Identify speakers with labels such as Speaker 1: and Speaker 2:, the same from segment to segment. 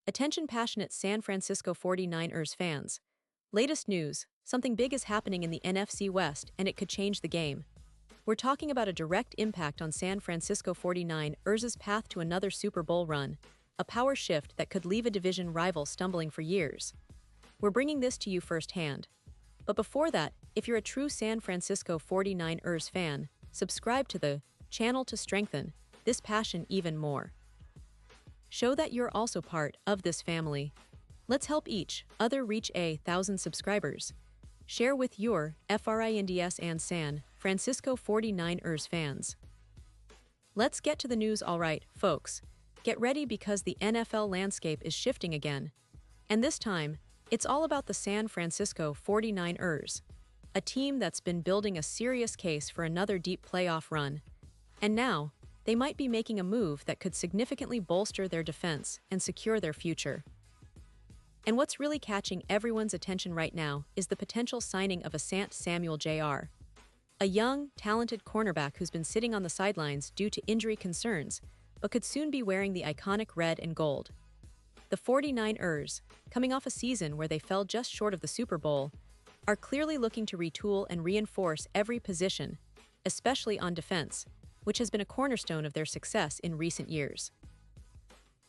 Speaker 1: Attention passionate San Francisco 49ers fans. Latest news, something big is happening in the NFC West and it could change the game. We're talking about a direct impact on San Francisco 49ers' path to another Super Bowl run, a power shift that could leave a division rival stumbling for years. We're bringing this to you firsthand. But before that, if you're a true San Francisco 49ers fan, subscribe to the channel to strengthen this passion even more. Show that you're also part of this family. Let's help each other reach 1,000 subscribers. Share with your friends and San Francisco 49ers fans. Let's get to the news. Alright, folks. Get ready because the NFL landscape is shifting again. And this time, it's all about the San Francisco 49ers, a team that's been building a serious case for another deep playoff run. And now, they might be making a move that could significantly bolster their defense and secure their future. And what's really catching everyone's attention right now is the potential signing of Asante Samuel Jr., a young, talented cornerback who's been sitting on the sidelines due to injury concerns, but could soon be wearing the iconic red and gold. The 49ers, coming off a season where they fell just short of the Super Bowl, are clearly looking to retool and reinforce every position, especially on defense, which has been a cornerstone of their success in recent years.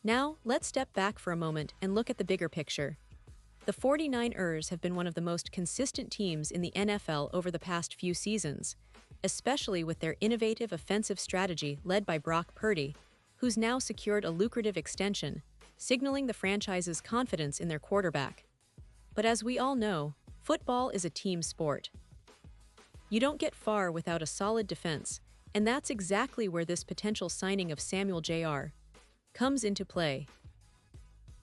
Speaker 1: Now, let's step back for a moment and look at the bigger picture. The 49ers have been one of the most consistent teams in the NFL over the past few seasons, especially with their innovative offensive strategy led by Brock Purdy, who's now secured a lucrative extension, signaling the franchise's confidence in their quarterback. But as we all know, football is a team sport. You don't get far without a solid defense, and that's exactly where this potential signing of Samuel Jr. comes into play.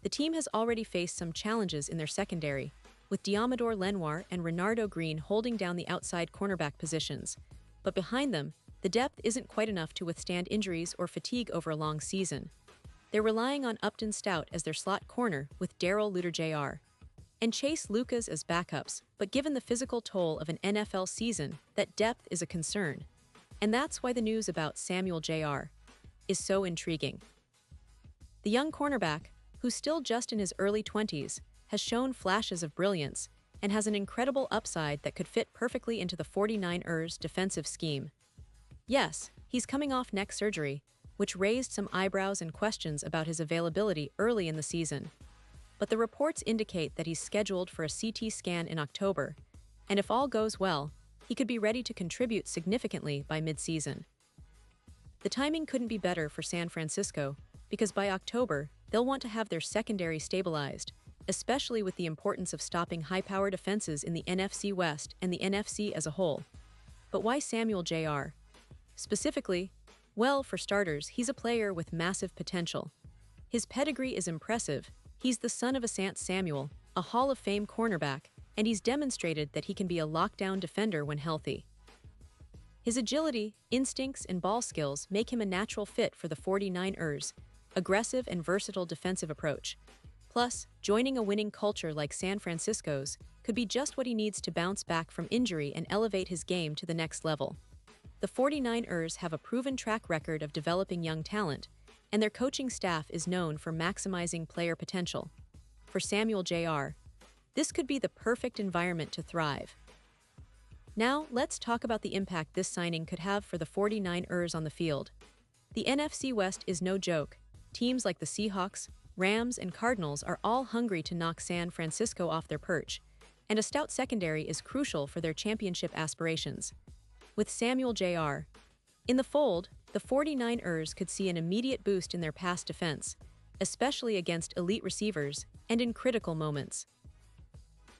Speaker 1: The team has already faced some challenges in their secondary, with Diamador Lenoir and Renardo Green holding down the outside cornerback positions, but behind them, the depth isn't quite enough to withstand injuries or fatigue over a long season. They're relying on Upton Stout as their slot corner with Darrell Luter Jr. and Chase Lucas as backups, but given the physical toll of an NFL season, that depth is a concern. And that's why the news about Samuel Jr. is so intriguing. The young cornerback, who's still just in his early 20s, has shown flashes of brilliance and has an incredible upside that could fit perfectly into the 49ers' defensive scheme. Yes, he's coming off neck surgery, which raised some eyebrows and questions about his availability early in the season. But the reports indicate that he's scheduled for a CT scan in October, and if all goes well, he could be ready to contribute significantly by mid-season. The timing couldn't be better for San Francisco, because by October, they'll want to have their secondary stabilized, especially with the importance of stopping high-powered offenses in the NFC West and the NFC as a whole. But why Samuel Jr.? Specifically, well, for starters, he's a player with massive potential. His pedigree is impressive. He's the son of Asante Samuel, a Hall of Fame cornerback, and he's demonstrated that he can be a lockdown defender when healthy. His agility, instincts, and ball skills make him a natural fit for the 49ers' aggressive and versatile defensive approach. Plus, joining a winning culture like San Francisco's could be just what he needs to bounce back from injury and elevate his game to the next level. The 49ers have a proven track record of developing young talent, and their coaching staff is known for maximizing player potential. For Samuel Jr., this could be the perfect environment to thrive. Now, let's talk about the impact this signing could have for the 49ers on the field. The NFC West is no joke. Teams like the Seahawks, Rams, and Cardinals are all hungry to knock San Francisco off their perch, and a stout secondary is crucial for their championship aspirations. With Samuel Jr. in the fold, the 49ers could see an immediate boost in their pass defense, especially against elite receivers and in critical moments.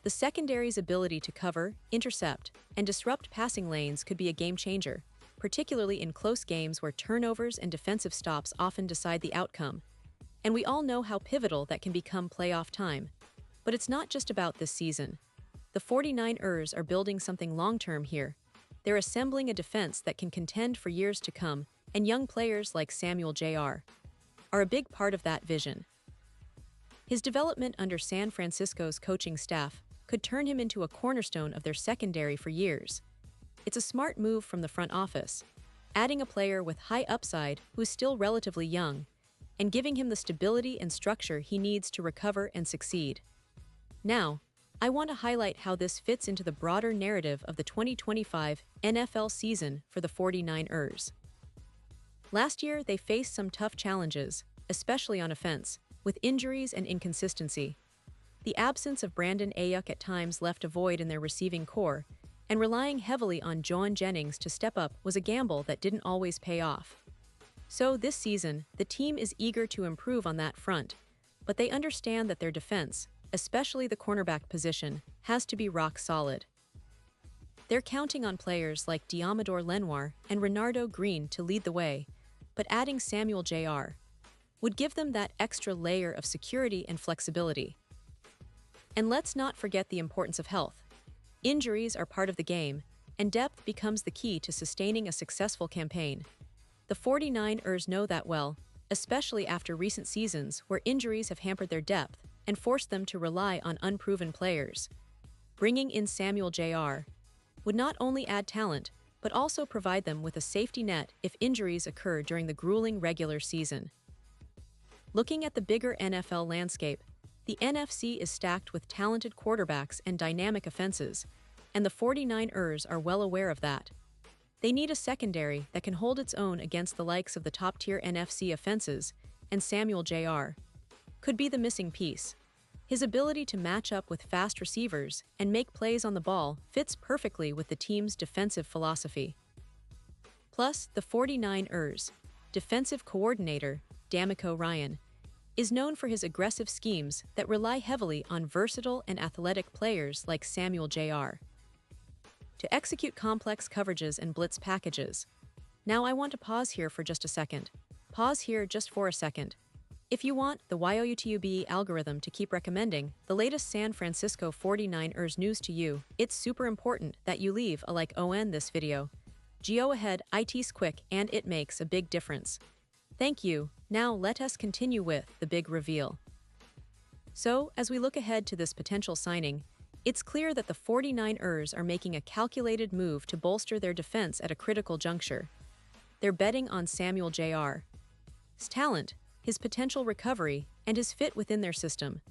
Speaker 1: The secondary's ability to cover, intercept, and disrupt passing lanes could be a game-changer, particularly in close games where turnovers and defensive stops often decide the outcome. And we all know how pivotal that can become playoff time. But it's not just about this season. The 49ers are building something long-term here. They're assembling a defense that can contend for years to come, and young players like Samuel Jr. are a big part of that vision. His development under San Francisco's coaching staff could turn him into a cornerstone of their secondary for years. It's a smart move from the front office, adding a player with high upside who's still relatively young, and giving him the stability and structure he needs to recover and succeed. Now, I want to highlight how this fits into the broader narrative of the 2025 NFL season for the 49ers. Last year, they faced some tough challenges, especially on offense, with injuries and inconsistency. The absence of Brandon Ayuk at times left a void in their receiving core, and relying heavily on John Jennings to step up was a gamble that didn't always pay off. So this season, the team is eager to improve on that front, but they understand that their defense, especially the cornerback position, has to be rock solid. They're counting on players like Diamador Lenoir and Renardo Green to lead the way, but adding Samuel Jr. would give them that extra layer of security and flexibility. And let's not forget the importance of health. Injuries are part of the game, and depth becomes the key to sustaining a successful campaign. The 49ers know that well, especially after recent seasons where injuries have hampered their depth and forced them to rely on unproven players. Bringing in Samuel Jr. would not only add talent, but also provide them with a safety net if injuries occur during the grueling regular season. Looking at the bigger NFL landscape, the NFC is stacked with talented quarterbacks and dynamic offenses, and the 49ers are well aware of that. They need a secondary that can hold its own against the likes of the top-tier NFC offenses, and Samuel Jr. could be the missing piece. His ability to match up with fast receivers and make plays on the ball fits perfectly with the team's defensive philosophy. Plus, the 49ers' defensive coordinator, D'Amico Ryan, is known for his aggressive schemes that rely heavily on versatile and athletic players like Samuel Jr. to execute complex coverages and blitz packages. Now I want to pause here for just a second. Pause here just for a second. If you want the YouTube algorithm to keep recommending the latest San Francisco 49ers news to you, it's super important that you leave a like on this video. Go ahead, it's quick and it makes a big difference. Thank you. Now let us continue with the big reveal. So, as we look ahead to this potential signing, it's clear that the 49ers are making a calculated move to bolster their defense at a critical juncture. They're betting on Samuel Jr.'s talent, his potential recovery, and his fit within their system.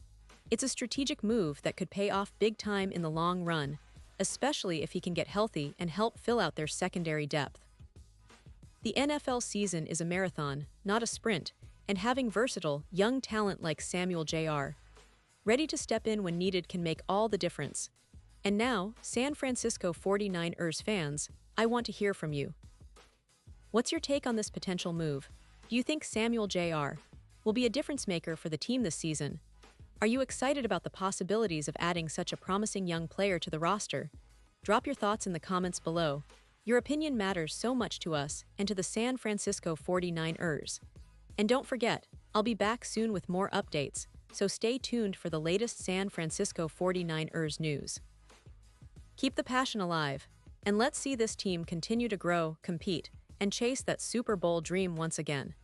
Speaker 1: It's a strategic move that could pay off big time in the long run, especially if he can get healthy and help fill out their secondary depth. The NFL season is a marathon, not a sprint, and having versatile, young talent like Samuel Jr. ready to step in when needed can make all the difference. And now, San Francisco 49ers fans, I want to hear from you. What's your take on this potential move? Do you think Samuel Jr. will be a difference maker for the team this season? Are you excited about the possibilities of adding such a promising young player to the roster? Drop your thoughts in the comments below. Your opinion matters so much to us and to the San Francisco 49ers. And don't forget, I'll be back soon with more updates, so stay tuned for the latest San Francisco 49ers news. Keep the passion alive, and let's see this team continue to grow, compete, and chase that Super Bowl dream once again.